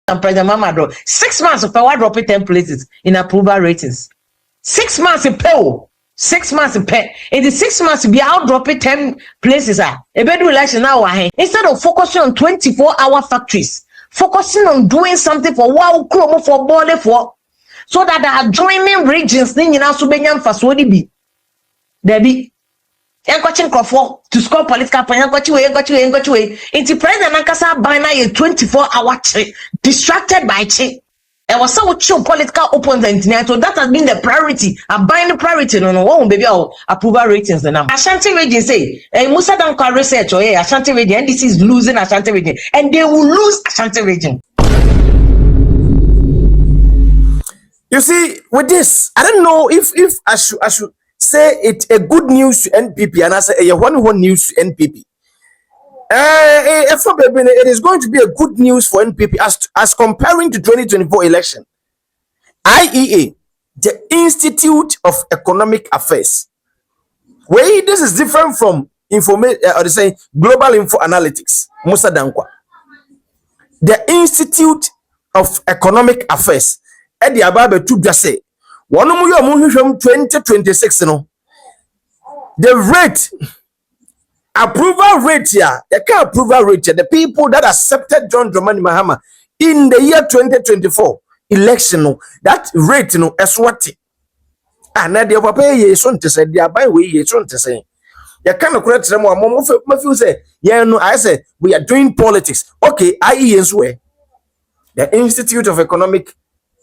and President Mama drop 6 months of power drop 10 places in approval ratings. 6 months in pay. 6 months in pay. In the 6 months be out dropping 10 places. A better election now. Instead of focusing on 24-hour factories, focusing on doing something for wow, for border for so that the adjoining regions in Subenian Fasodi be. There be watching Crawford to score political point. Got you. It's President Nankasa by now a 24-hour distracted by check. I was so chill political opponent. So that has been the priority. A buying the priority no baby approval ratings the number. Ashanti region say Musa Dankwah research Ashanti region NDC is losing Ashanti region and they will lose Ashanti region. You see, with this, I don't know if I should say it's a good news to NPP and I say a one news to NPP. It is going to be a good news for NPP as comparing to 2024 election. IEA, the Institute of Economic Affairs. Where this is different from Global Info Analytics, Musa Dankwah. The Institute of Economic Affairs. Edi ababe tu say one mu yo mu 2026 no the rate approval rate here the people that accepted John Dramani Mahama in the year 2024 election no that rate no eswati and the papa ye so nte say the abai we ye so nte say you can correct them mo feel say yeah no I say we are doing politics okay IES way the Institute of Economic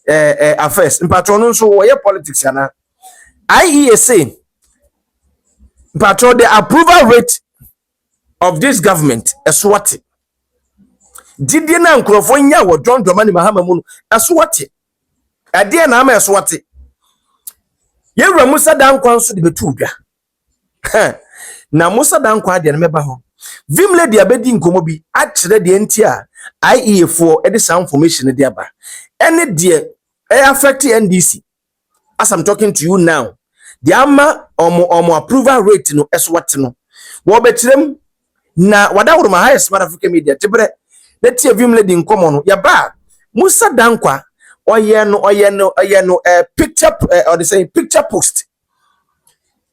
Affairs in patron so where politics yana IESA patron the approval rate of this government eswati didie na nkrofo nya wo John Dramani Mahama mu eswati ade na ama eswati yewura Musa Dankwah so de betu dwa na Musa Dankwah de na meba ho vim lady abedi nkomo bi a kire de ntia IEA for edisa information de aba any de affect NDC as I'm talking to you now the ama omo approval rate no eswati no wo betirem na wadawuru ma highest South African media tibre let you vim lady nkomo no ya ba Musa Dankwah oye no picture or they say picture post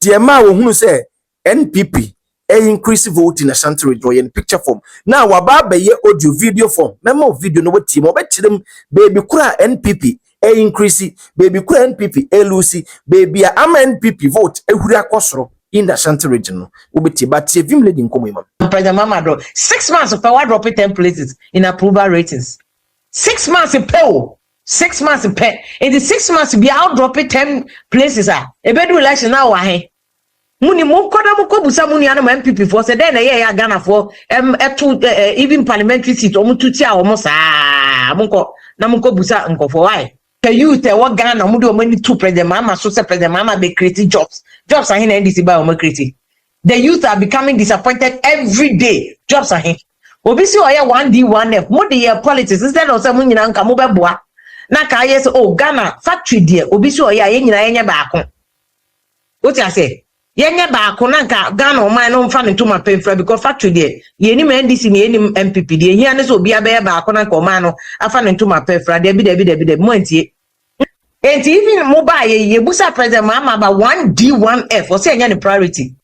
the ma wo hunu say NPP increase vote in Ashanti region in picture form now waba be ye audio video form memo video no wati mo betirem baby kura NPP increase baby kura NPP lose baby am NPP vote ehuri akosoro in the Ashanti region no obeti but vim lady nkomo imam President Mama drop 6 months of power drop 10 places in approval ratings 6 months in pay 6 months in pay in the 6 months be out drop 10 places e bedu election now wa he muni mu koda mu kobusa muni anu MPP for say then ya Ghana for even parliamentary seat o mututi a o mo saa munko na munko busa nko for why the youth what Ghana mu do money to President Mama so say President Mama be creating jobs are here in NDC by o creating the youth are becoming disappointed every day jobs are here obisi oya 1D 1F mo dey politics instead of say mu nyina nka mo beboa na ka yes oh Ghana factory there obisi oya ye nyina yenye baako what you say yenye baako na nka Ghana o man no mfa ne to ma pemfra because factory there ye ni NDC ni ni MPP there hia ne so obi abe baako na nka o man no afa ne to ma pemfra there bi mo antie enti even mo ba ye busa President Mama ba 1D 1F o say enya ne priority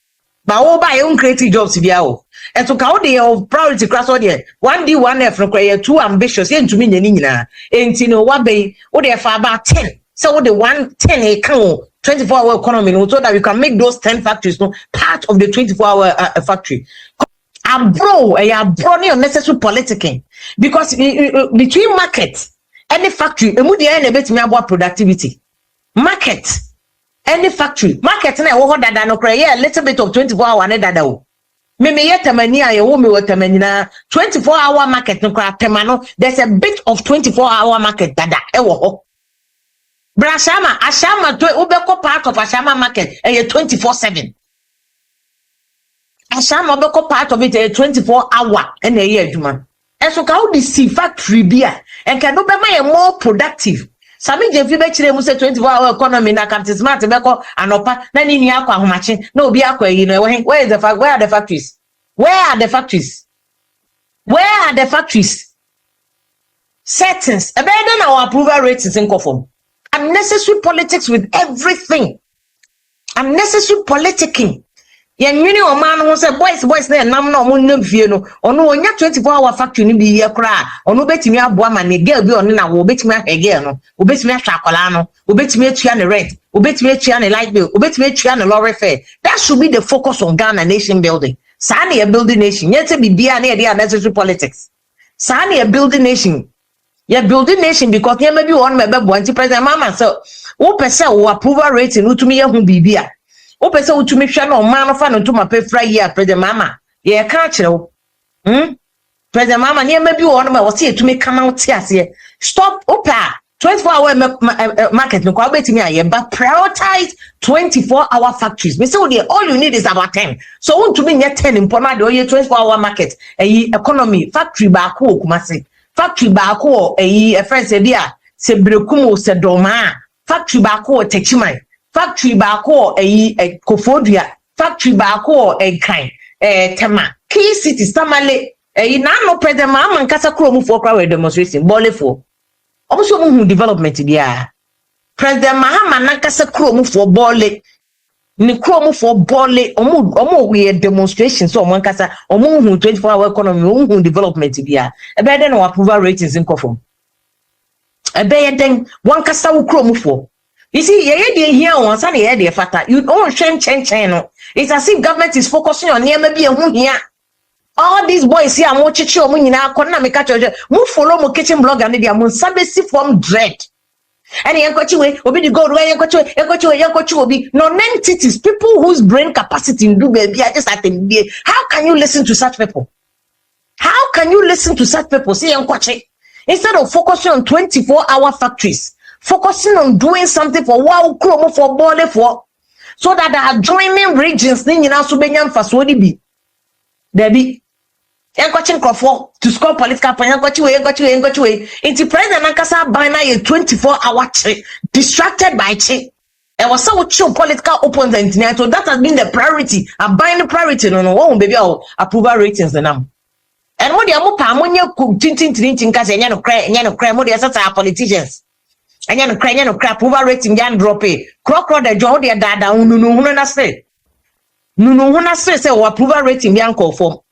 ba wo ba ye create jobs bia o eto ka wo dey of priority class o dey 1D 1F no kwa too ambitious ye ntumi nya ni nyina enti no wa be wo dey fa about 10 so wo dey 110 e kan 24-hour economy no so that we can make those 10 factories no part of the 24-hour factory abro ni unnecessary politicking because between market any factory emu dey na betimi abo productivity market any factory market na wo dada no kra a little bit of 24-hour na dada o me ye tamani aye wo me wo tamani na 24-hour market no kra tema no there's a bit of 24-hour market dada e wo ho Ashama to ubeko part of Ashama market 24/7 Ashama ubeko part of it 24-hour and a year juma and so how the see factory beer and can no be more productive Sami je fi be chire mu say 24-hour economy na Captain Smart beko anopa na ni ni akwa homache na obi akwa yi no where are the factories settings. A better than our approval ratings in conform. Unnecessary politics with everything. Unnecessary politicking. Yɛnwene o man ho say boys na nam na omo nam fie no ono onya 24-hour factory ni bi ye kra ono betimi aboa ma ne girl bi ono na wo betimi ahwe girl no obetimi ahwa akola no obetimi atua ne rent obetimi atua ne light bill obetimi atua ne lorry fare. That should be the focus on Ghana nation building. Sa na building nation yete bibia na ye unnecessary politics. Sa na building nation. You building nation because you maybe one member wanti president mama so wo pese wo approval rating utumi ye hu bibia. O pese utumi hwa na o man fa no to ma pefra year president mama ye ka kire wo president mama ne maybe one ma wo se etumi come out ase stop opa 24-hour market no kwa betimi aye but prioritize 24-hour factories. Me say all you need is about 10. So untumi nye 10 impona de oye 24-hour market economy factory ba ko Kumasi factory ba ko friends e bia se brekum se doma factory ba ko techiman factory ba ko Kofodua factory ba ko kan tema key cities tamale na no president mama nkasa kromu for kwa demonstration bolefo also mu development dia president mahama nankasa kromu for bole ni kromu for bole omo we demonstration so omo nkasa omo hu 24-hour economy omo hu development dia ebe dey no approval ratings in conform ebe den one kasa wo kromu for. You see, ye here once and ye de fata. You don't chen no. It's as if government is focusing on near maybe a here. All these boys here mo chichi o mo nyina akona me catch mo follow mo kitchen blog and they mo sabesi from dread. And yankochi we obi the gold we yankochi obi non-entities, people whose brain capacity in do baby are just at the. How can you listen to such people? How can you listen to such people? See yankochi instead of focusing on 24-hour factories. Focusing on doing something for wow kromo for bole for so that the adjoining regions ni nyina so benyam fasodi bi debi yankochi crofo to score political point yankochi we inti president ankasa ban na 24-hour distracted by chi e was so chill political opponent ni so that has been the priority a buying priority no one baby approval ratings nam and what dey mo pa mo nya tintin kase nya no cry mo dey sata politicians. And you no crap approval rating yan drop it. Croc the jaw de dada no na say. No say approval rating yan call for.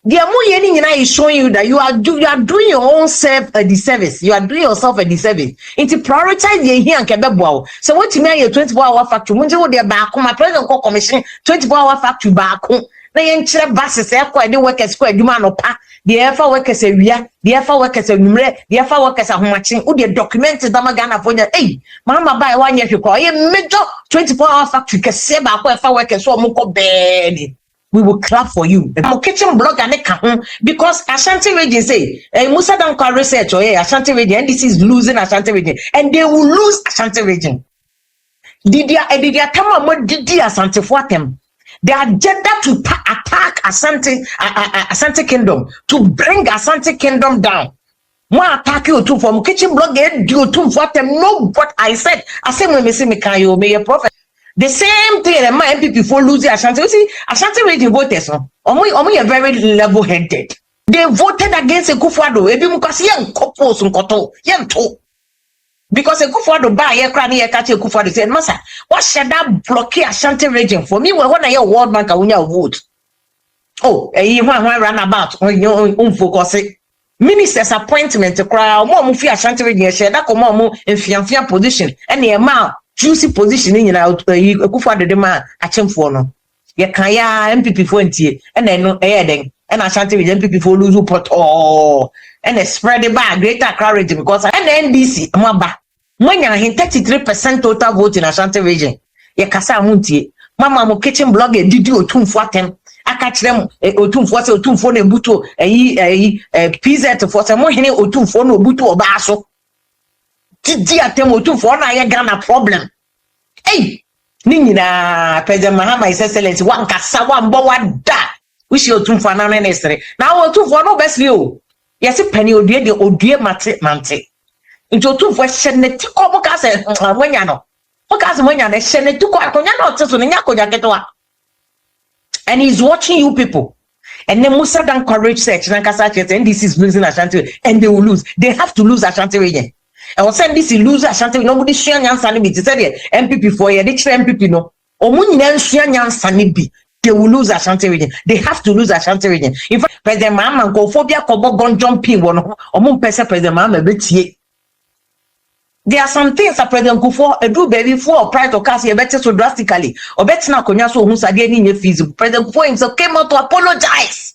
The amu yeni is showing you that you are doing your own self a disservice. You are doing yourself a disservice. Into prioritize ye here and kebebo. So what you mean 24-hour factory? Munje wo de back my president call commission 24-hour factory back. Na yen chire basis e kwa de workers kwa adwuma no pa. The efa workers awia, the efa workers anumre, the efa workers ahomachin, who the documented Damagana for hey, Mama buy 1 year you call a major 24-hour factory can say back efa workers so muko bed. We will clap for you. The kitchen blog and because Ashanti region say Musa Dankwah research or Ashanti region, NDC is losing Ashanti region, and they will lose Ashanti region. Did ya tama did Ashanti for them? The agenda to attack Ashanti Kingdom, to bring Ashanti Kingdom down. More attack you too from kitchen blog you too for them. No, what I said when me see me can you be a prophet. The same thing that my NPP for losing Ashanti. You see, Ashanti region voters are very level-headed. They voted against Akufo-Addo. Ebi mukasi yen kopo sunkoto yen to. Because Akufo-Addo buy ye crani ye catch Akufo-Addo said, Masa, what should that block Ashanti region for me? When I hear World Bank, I will vote. Oh, you want run about on your own focus. Minister's appointment to cry more mufi Ashanti region share that come more in fian position and the amount juicy position in Akufo-Addo the man a champ for no. Ye can ya NPP for and then no then and Ashanti region NPP for lose pot oh. And they spread the bar greater clarity because and NDC maba when you 33% total vote in Ashanti region ye kasa muntie mama mo kitchen blog didi otumfo atem aka kire otumfo se otumfo na buto PZ for se mo hene otumfo na obuto oba so didi atem otumfo na ye Ghana problem hey ni nyina president Mahama is excellence wan kasa wan bo wada wish otumfo na na nesere na otumfo no besli o yes, penny odie de odie mante. Into two for sheneti ko ka se mwanya no. O ka se mwanya na sheneti ko akonya na oteso nya ko jaketwa. And he's watching you people. And then Musa Dankwah research NDC is losing Ashanti and they will lose. They have to lose Ashanti region. And was NDC lose Ashanti, nobody share Nyansani be said MPP for they MPP no. Omunyan share Nyansani be. They will lose Ashanti region. They have to lose Ashanti region. In fact, President Mahama go phobia kobo gun jumping one omun pesa President Mahama betie. There are some things that President Kufo do baby for price to cast better so drastically. Or better now konya so who said any feasible. President Kufo himself came out to apologize.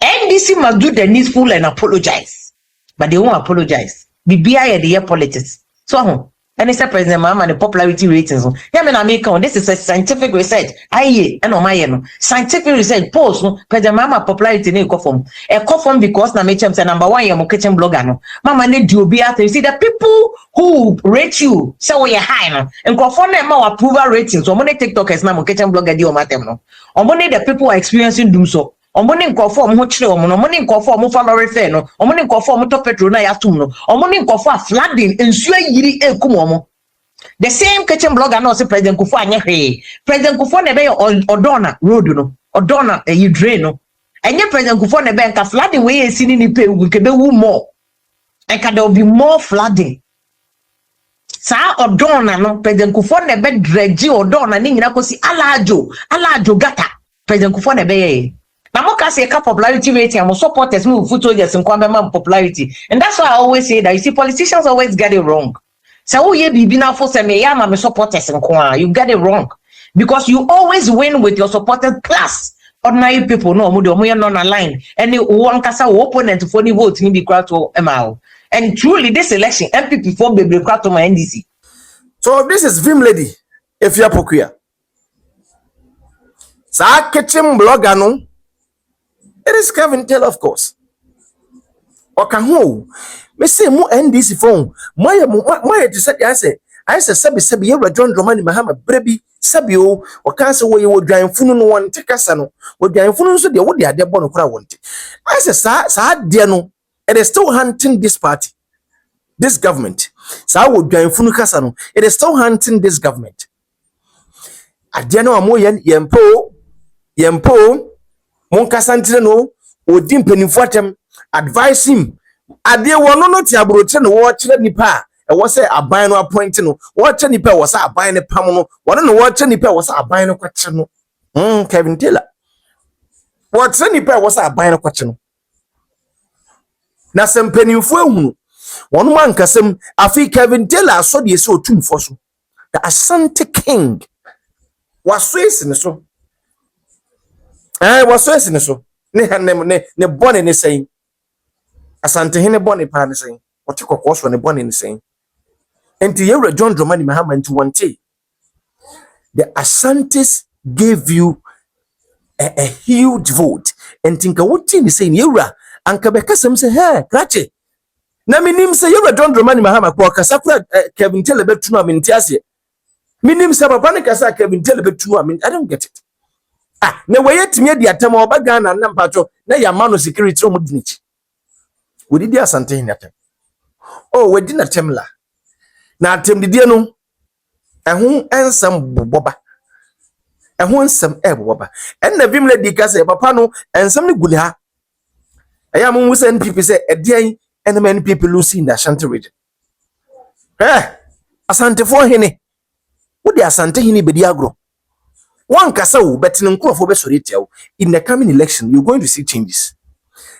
NDC must do the needful and apologize. But they won't apologize. The BI the year politics. So and it's a President Mahama and the popularity ratings. Yeah, I mean, this is a scientific research. I and on my scientific research post President Mahama popularity in a coffin because na make say number one your kitchen blogger no. Mama need you be out. You see the people who rate you say we are high no. And coffin them more approval ratings. So money TikTokers na kitchen blogger di o matem no. Money the people are experiencing do so. Omoni nkofo omo chire omo no omoni nkofo omo fa lorry fare no omoni nkofo omo to petrol na yatum no omoni nkofo a flooding ensuo yiri ekum omo. The same kitchen blogger no say President Kufo anye hwe. President Kufo na be odona road no odona you drain no enye President Kufo na be nka flooding we esi ni pe wu ke be wu more and there will be more flooding. Sa odona no President Kufo na be dredge odona ni nyina kosi alajo gata President Kufo na be ye. Namoka say popularity rating and supporters move foot soldiers in Kwambema popularity. And that's why I always say that you see politicians always get it wrong. So oh yeah, be now for some my supporters in Kwa. You get it wrong. Because you always win with your supported class. Ordinary people no we are not aligned. And one kasa opponent for the vote in the crowd to ML. And truly this election, NPP for baby crowd to my NDC. So this is Vim Lady, if you're pokuya. Sa kitchen blogger no. It is Kevin Taylor, of course. Okaho, me say mo NDC phone. My to say I say sabi you John Dramani Mahama brebi sabi o okanse wo ye wo dwan funu no won tekasa no wo dwan funu so de wo de ade bo no kura wonte. I say sa de no it is still hunting this party, this government. Sa wo dwan funu kasa no it is still hunting this government. Ade no amo yempo Monkasantire no odi mpanimfo atem advise him ade wono no ti abroche no wo kire nipa e wo se aban no appoint no wo kire nipa wo se aban ne pam no wono no wo kire nipa wo se aban no kwache no Kevin Taylor wo kire nipa wo se aban no kwache no na se mpanimfo ehunu wono man kasem afi Kevin Taylor so de se otumfo so the Ashanti king was esi ne so was so so ne bone ne saying Asante hene bone pa ne saying what you call so ne bone ne saying enti you John Dramani Mahama nti wonte the Ashantis gave you a huge vote enti nka woti ne saying yewra anka bekasem say hey krache na minim say yewra John Dramani Mahama kwa kasa kura Kevin Taylor betunu aminti ase minim say papa ne kasa Kevin Taylor betunu aminti I don't get it. Ne wayet me di atem oba Ghana na mpacho na yama no security omo dinichi wodi di Asante hinatem wedi na temla na atem didie no ehun ensam boboba ehun ensam boboba enna bimle di ka se papa no ensam ne guli ha eya mo Musa NPP se edian enema NPP lose in the Ashanti region Asante for hene wodi Asante hini bedi agro one kasa wo betin nkrofo be sori tiawo in the coming election you're going to see changes.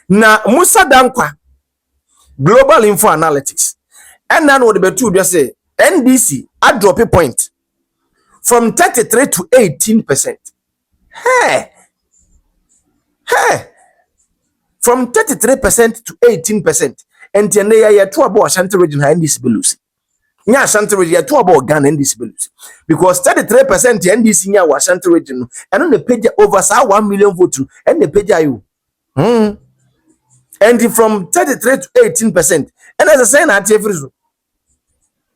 Na Musa Dankwah global info analytics and then what the betu just say NDC a drop a point from 33 to 18%. Hey from 33% to 18% and then they are two about Ashanti region NDC belusi. Nya Ashanti region to about Ghana NDC belusi because 33% NDC nya Ashanti region and on the page over 1 million votes and the page you and from 33 to 18% and as I say na tie friso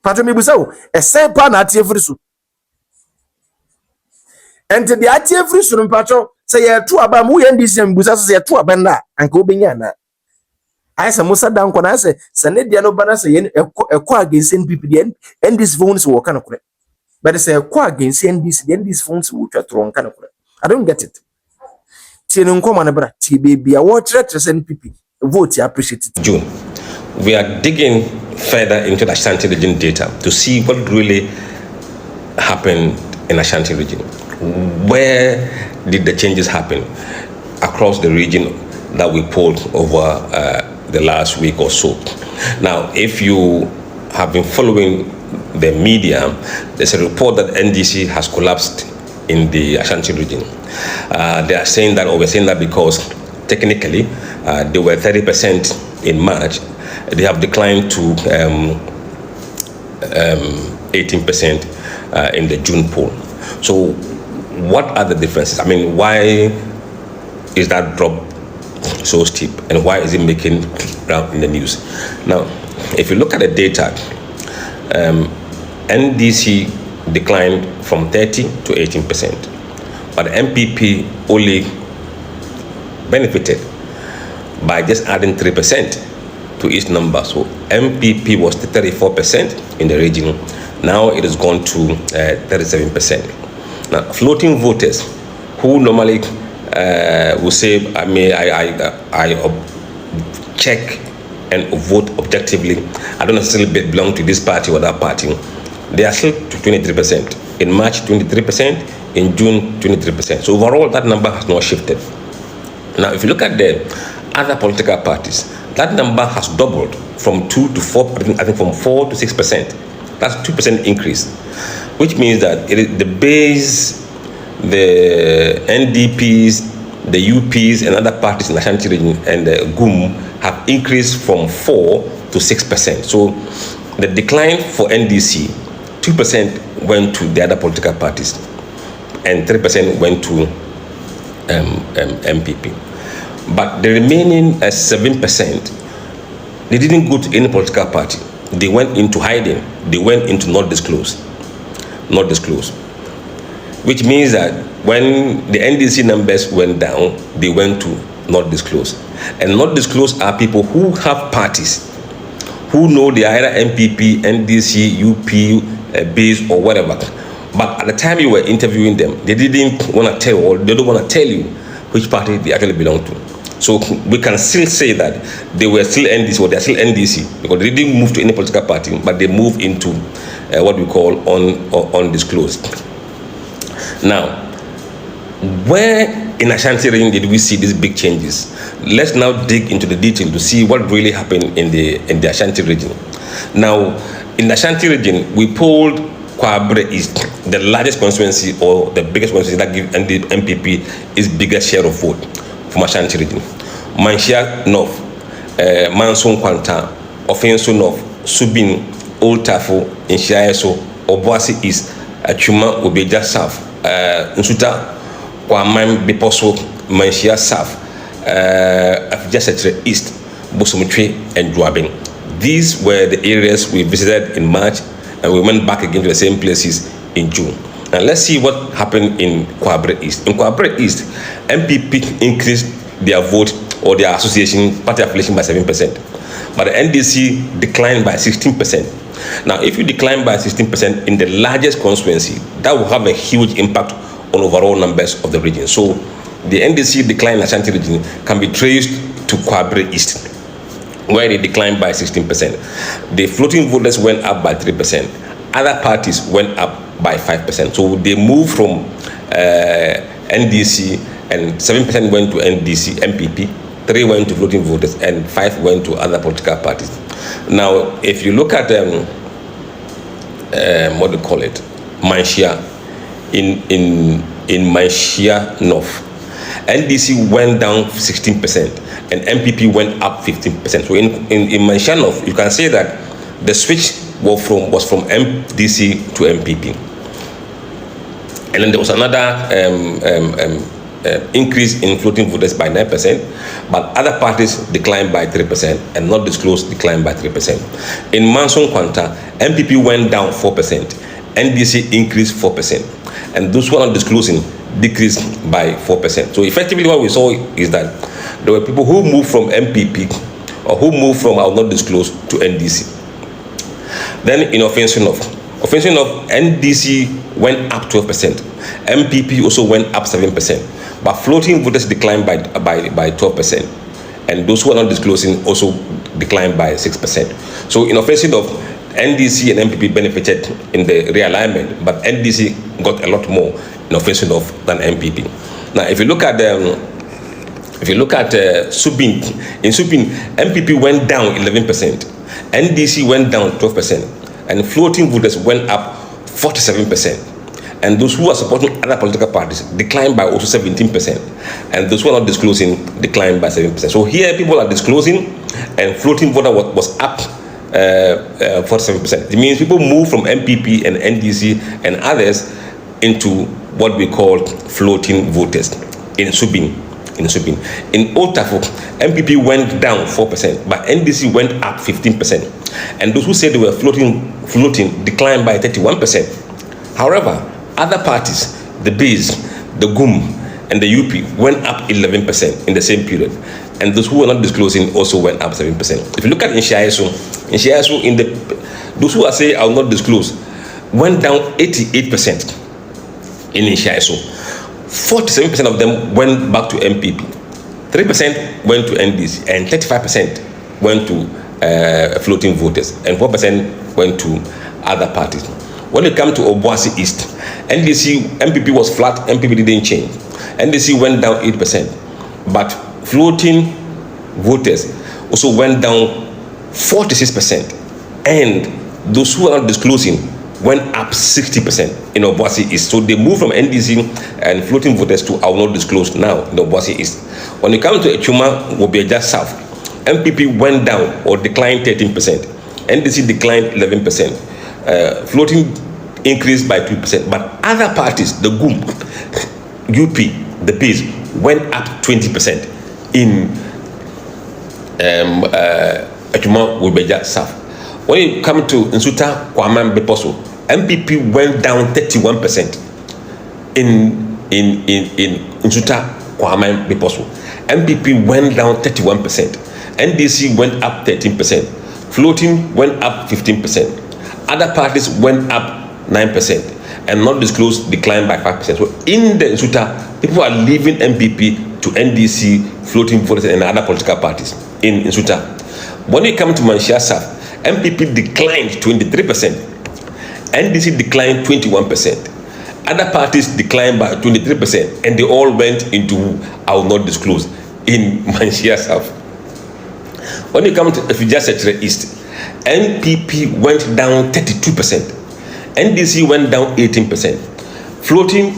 patro me busawo e say pa na tie friso and the tie friso no patro say ye to aba mu ye NDC mbusa so say ye to aba na anka obenya na I say Musa Dankwah na say ne no bana say ekọ against NPP the NDC phones wo kana kure but say ekọ against NDC the NDC phones wo twa tron kana kure I don't get it baby, I watch NPP vote. I appreciate it. June, we are digging further into the Ashanti region data to see what really happened in Ashanti region. Where did the changes happen across the region that we polled over the last week or so? Now, if you have been following the media, there's a report that NDC has collapsed in the Ashanti region. They are saying that, or we're saying that because technically they were 30% in March. They have declined to 18% in the June poll. So what are the differences? I mean, why is that drop so steep, and why is it making round in the news? Now, if you look at the data, NDC declined from 30 to 18%, but MPP only benefited by just adding 3% to each number. So MPP was 34% in the region. Now it has gone to 37%. Now, floating voters who normally will say, I check and vote objectively, I don't necessarily belong to this party or that party, they are still to 23%. In March, 23%. In June, 23%. So overall, that number has not shifted. Now, if you look at the other political parties, that number has doubled from 2 to 4, I think from 4 to 6%. That's 2% increase, which means that the base, the NDPs, the UPs, and other parties in the Ashanti region and the GUM have increased from 4 to 6%. So the decline for NDC, 2% went to the other political parties, and 3% went to MPP. But the remaining 7%, they didn't go to any political party. They went into hiding. They went into not disclose, which means that when the NDC numbers went down, they went to not disclose. And not disclose are people who have parties, who know they are either MPP, NDC, UP, base, or whatever. But at the time you were interviewing them, they didn't want to tell, or they don't want to tell you which party they actually belong to. So we can still say that they were still NDC, or they are still NDC, because they didn't move to any political party, but they moved into what we call undisclosed. Now, where in Ashanti region did we see these big changes? Let's now dig into the detail to see what really happened in the Ashanti region. Now, in the Ashanti region, we polled Kwabre East, the largest constituency or the biggest constituency that gives MPP its biggest share of vote from Ashanti region. Manshia North, Manson Kwanta, Ofenso North, Subin, Old Tafo, Inshiaeso, Obuasi East, Chuma Obeja South, Nsuta, Kwamam Biposo, Manshia South, Afjasetre East, Bosumutwe, and Dwabing. These were the areas we visited in March, and we went back again to the same places in June. And let's see what happened in Kwabre East. In Kwabre East, MPP increased their vote or their association party affiliation by 7%, but the NDC declined by 16%. Now, if you decline by 16% in the largest constituency, that will have a huge impact on overall numbers of the region. So the NDC decline in Ashanti region can be traced to Kwabre East, where they declined by 16%. The floating voters went up by 3%. Other parties went up by 5%. So they moved from NDC, and 7% went to NDC, MPP, 3 went to floating voters, and 5 went to other political parties. Now, if you look at what do you call it, Manshia, in Manshia North, NDC went down 16%, and MPP went up 15%. So in Manshia North, you can say that the switch was from MDC to MPP. And then there was another increase in floating voters by 9%, but other parties declined by 3%, and not disclosed declined by 3%. In Manson Kwanta, MPP went down 4%, NDC increased 4%, and those who are not disclosing decreased by 4%. So effectively what we saw is that there were people who moved from MPP, or who moved from our not disclosed to NDC. Then in Offensive North, NDC went up 12%. MPP also went up 7%. But floating voters declined by 12%. And those who are not disclosing also declined by 6%. So in offensive of NDC and NPP benefited in the realignment, but NDC got a lot more in offensive of than NPP. Now, if you look at Subin, in Subin, NPP went down 11%, NDC went down 12%, and floating voters went up 47%. And those who are supporting other political parties declined by also 17%. And those who are not disclosing declined by 7%. So here people are disclosing, and floating voter was up 47%. It means people move from NPP and NDC and others into what we call floating voters in Subin. In Old Trafford, NPP went down 4%, but NDC went up 15%. And those who said they were floating declined by 31%. However, other parties, the Base, the GUM, and the UP went up 11% in the same period. And those who were not disclosing also went up 7%. If you look at Inshiaesu, those who are saying I will not disclose went down 88% in Inshiaesu. 47% of them went back to MPP. 3% went to NDC, and 35% went to floating voters, and 4% went to other parties. When it comes to Obuasi East, MPP was flat, MPP didn't change. NDC went down 8%, but floating voters also went down 46%, and those who are not disclosing went up 60% in Obuasi East. So they moved from NDC and floating voters to I will not disclose now in Obuasi East. When it comes to Echuma, Wobeja South, MPP went down or declined 13%. NDC declined 11%. Floating increased by 2%. But other parties, the GUM, UP, the Base, went up 20% in Echuma, Wobeja South. When you come to Nsuta, Kwaman, Beposo, MPP went down 31% in Nsuta, Kwaman, Beposo. MPP went down 31%. NDC went up 13%. Floating went up 15%. Other parties went up 9%. And not disclosed declined by 5%. So in the Nsuta, people are leaving MPP to NDC, floating voters, and other political parties in Nsuta. When you come to Manshia South, MPP declined 23%. NDC declined 21%. Other parties declined by 23%, and they all went into I will not disclose in Manshia South. When you come to Efija Secretary East, NPP went down 32%. NDC went down 18%. Floating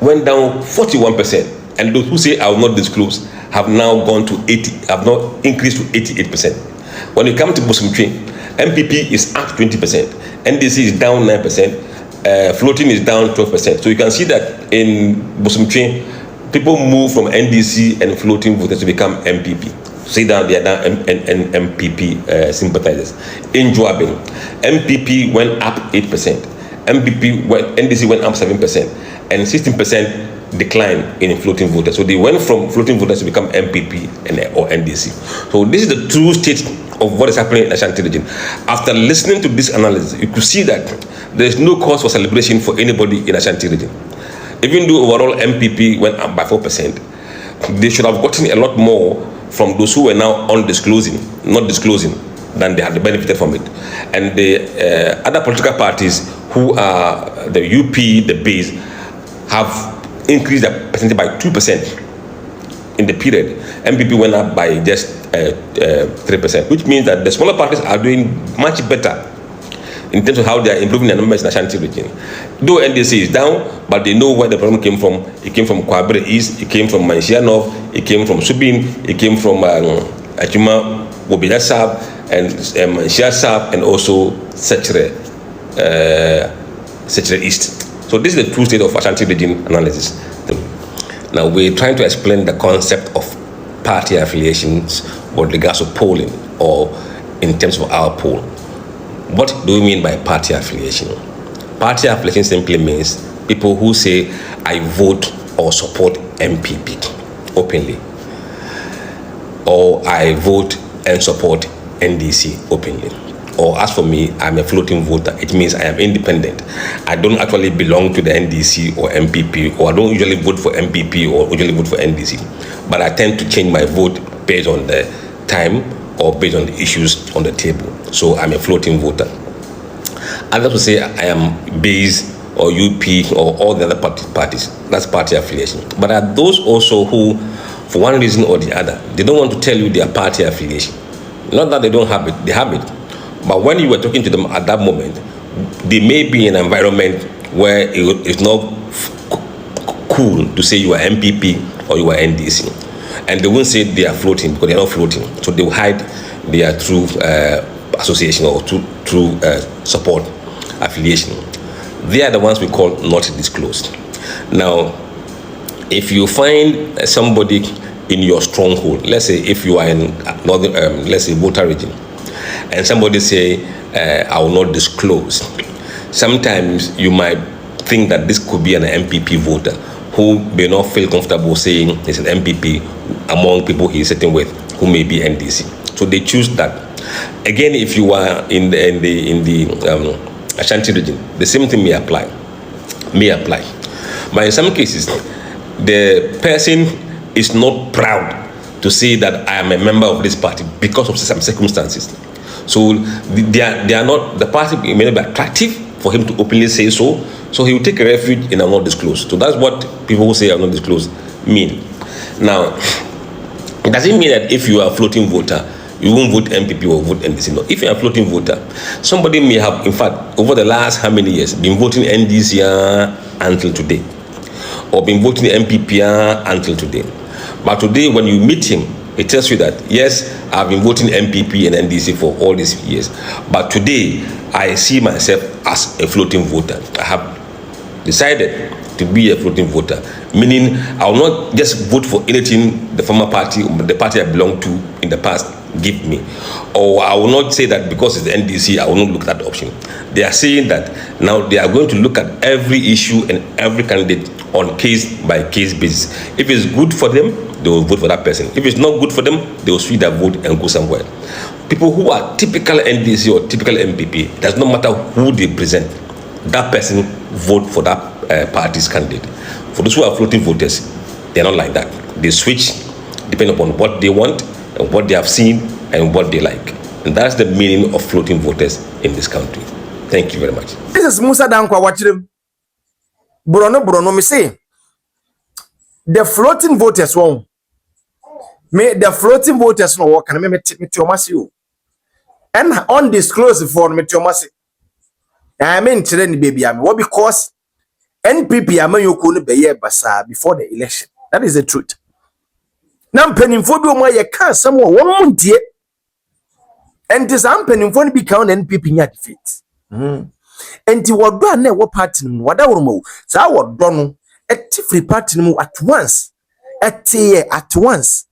went down 41%. And those who say I will not disclose have now increased to 88%. When you come to Bosumtwe, MPP is up 20%. NDC is down 9%. Floating is down 12%. So you can see that in Bosumtwe, people move from NDC and floating voters to become MPP. Say that they are now MPP sympathizers. In Joabin, MPP went up 8%. NDC went up 7%, and 16% decline in floating voters. So they went from floating voters to become MPP or NDC. So this is the true state of what is happening in Ashanti region. After listening to this analysis, you could see that there is no cause for celebration for anybody in Ashanti region. Even though overall MPP went up by 4%, they should have gotten a lot more from those who were now not disclosing, than they had benefited from it. And the other political parties who are the UP, the Base, have increased the percentage by 2% in the period. MPP went up by just 3%, which means that the smaller parties are doing much better in terms of how they are improving their numbers in Ashanti region. Though NDC is down, but they know where the problem came from. It came from Kwabre East, it came from Manshia North, it came from Subin, it came from Achuma, Wobeja South, and Manshia South, and also Secretary East. So this is the true state of Ashanti region analysis. Now we're trying to explain the concept of party affiliations with regards to polling, or in terms of our poll. What do we mean by party affiliation? Party affiliation simply means people who say, I vote or support MPP openly, or I vote and support NDC openly, or as for me, I'm a floating voter. It means I am independent. I don't actually belong to the NDC or MPP, or I don't usually vote for MPP or usually vote for NDC. But I tend to change my vote based on the time or based on the issues on the table. So I'm a floating voter. Others will say I am base or UP or all the other parties. That's party affiliation. But there are those also who, for one reason or the other, they don't want to tell you their party affiliation. Not that they don't have it, they have it. But when you were talking to them at that moment, they may be in an environment where it's not cool to say you are MPP or you are NDC. And they won't say they are floating because they are not floating. So they will hide their true association or true support affiliation. They are the ones we call not disclosed. Now, if you find somebody in your stronghold, let's say if you are in northern, let's say voter region, and somebody say, I will not disclose, sometimes you might think that this could be an MPP voter who may not feel comfortable saying he's an MPP among people he's sitting with who may be NDC. So they choose that. Again, if you are in the Ashanti region, the same thing may apply. But in some cases, the person is not proud to say that I am a member of this party because of some circumstances. So they are not, the party may not be attractive for him to openly say so. So he will take a refuge in a not disclosed. So that's what people who say are not disclosed mean. Now, it doesn't mean that if you are a floating voter, you won't vote MPP or vote NDC. No. If you are a floating voter, somebody may have, in fact, over the last how many years, been voting NDC until today, or been voting MPP until today. But today, when you meet him, he tells you that, yes, I've been voting MPP and NDC for all these years. But today, I see myself as a floating voter. I have decided to be a floating voter, meaning I will not just vote for anything the former party, the party I belong to in the past, give me. Or I will not say that because it's the NDC, I will not look at that option. They are saying that now they are going to look at every issue and every candidate on case-by-case basis. If it's good for them, they will vote for that person. If it's not good for them, they will switch their vote and go somewhere. People who are typical NDC or typical MPP, it does not matter who they present, that person vote for that party's candidate. For those who are floating voters, they're not like that. They switch depending upon what they want and what they have seen and what they like. And that's the meaning of floating voters in this country. Thank you very much. This is Musa Dankwah watching them. Bruno, me say the floating voters won't. Me the floating voters no work and me you. And undisclosed for me to I mean today baby am what because NPP am you could be basa before the election. That is the truth. Now penning for do my car somewhere 1 month yet. And this am penning for be count NPP in defeat. And you were done what party whatever mo so what done a free party at once at once.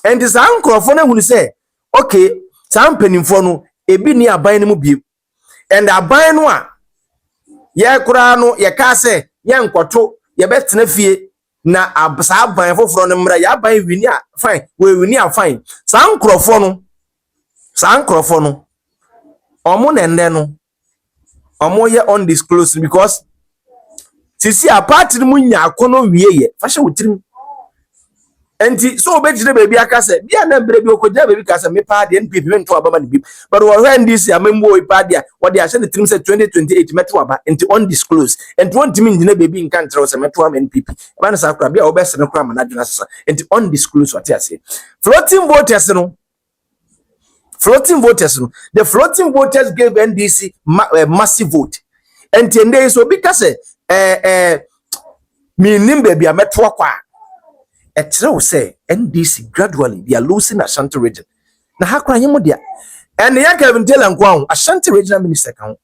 And this uncle for who say okay some penning for no e be near buying mu bi and a buy no ye kura no ye ka say ye nkwoto ye betena fie na absa ban foforo no mra ya ban wini a fine we wini a fine san krofo no omo na nne no omo ye undisclosed because sisi a party mu nya akono wie ye fa hye wotirim enti so obejire baby aka say bia na mbre bi okoja baby ka say me pa de NPP me nto abama ne bi but we when this amembo we pa de what they are saying the team say 2028 meto aba enti undisclosed enti won team ngina baby nkan tro say meto am NPP ba na sa kra bia obese no kra ma na dwena sasa enti undisclosed what you say floating voters no the floating voters gave NDC massive vote enti ndey so because me nim baby meto akwa etreo say NDC gradually they are losing Ashanti region. Na hakura nyemo dia. And ya Kevin Dankwah Ashanti regional minister kan.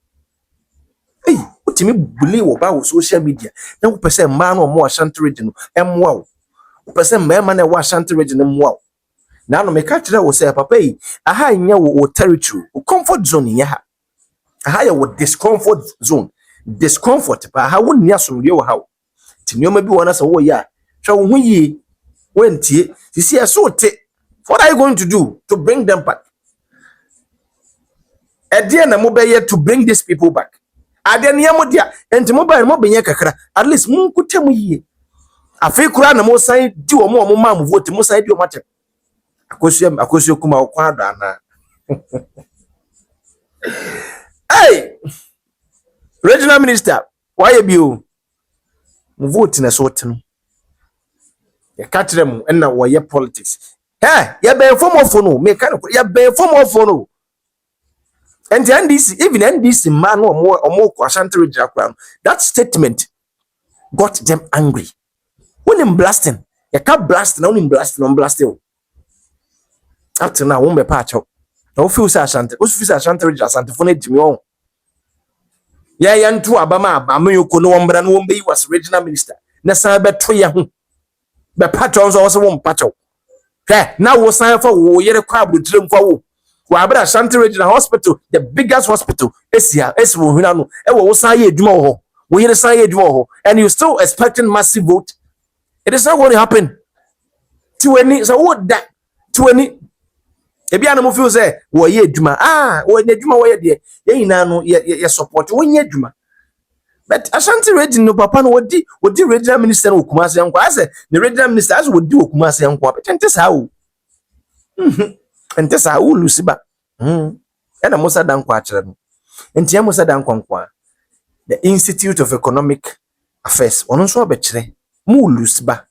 Hey, utimi buli wo ba wo social media. Na wo pese man no mo Ashanti region emwa wo. Wo pese man na wo Ashanti region emwa wo. Na no me ka kire wo say papa yi, aha nya wo territory, wo comfort zone nya ha. Aha ya wo discomfort zone. Discomfort pa aha wo nia somdie wo ha wo. Tinioma bi wona sa wo ya. Hwa wo hu yi when you see a so what are you going to do to bring them back? dear na mobile to bring these people back. Aden ya mo dia enti mobile mo benye kakra at least mun kutem yie. Afei kura na mo san di wo mo ma mo vote mo san di wo matem. Akosu kuma okwa do ana. Hey! Regional Minister, why you mo vote na so tenu. Ya katre mu na wo ye politics. Hey, ya be form of no, me kan ya be form of no. And the NDC, even NDC man or more Ashanti region, that statement got them angry. When him blasting, you can't blast now, him blasting on blasting. Up to now, won't be patch up. No feel Ashanti, who's feel Ashanti region, Ashanti for Jimmy on. Yeah, yan two Abama, Amu Kono, Umbran, won't be was regional minister. Nessa bet 2 years. The patrons also won't patch up. Okay, now we'll sign for war, yet a crowd with dream for. Wabra Ashanti Regional Hospital, the biggest hospital, Esia, Esmo Hinano, Ewo Saye Dumo, we hear Saye Dumo, and you're still expecting massive vote. It is not going to happen. To any, so what that to any Ebiano feels there, wo ye Duma, when the Duma way there, ye nano, ye support, when ye Duma. But Ashanti Regional Papa, what the regional minister of Kumasi and Quasi, the regional minister as would do Kumasi and Quap, and this how. And this are all Luciba. And a Musa Dankwah. And Tia Musa Dankwah. The Institute of Economic Affairs. On so betray. Mu Luciba.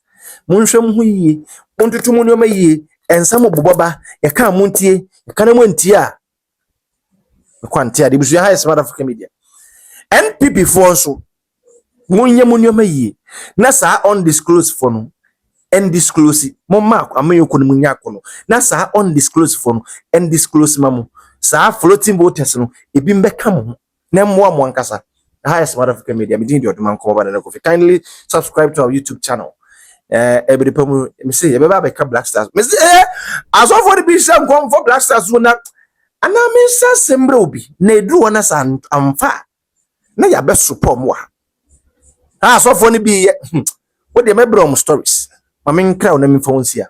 Munsham hui. Unto Tumunoma ye. And some of Baba. A car muntie. A canamuntia. A quantia. The Bushia highest mother of Comedia. NPP for so. Munya Munyoma ye. Nasa undisclosed for no. Undisclosed mama amayo kono munya kono na sa undisclosed phone undisclosed mamu sa floating voters no ebi mbeka mo na mo ankasa highest smart African media me din di oduman ko ba na ko kindly subscribe to our YouTube channel every pamu me say e be ba Black Stars me say as of for the bishop come for Black Stars na ana me sa sembre obi na edru wona sa amfa na ya be support mo as of for ni bi what dey me bro stories Mamin crowd na mi phone sia.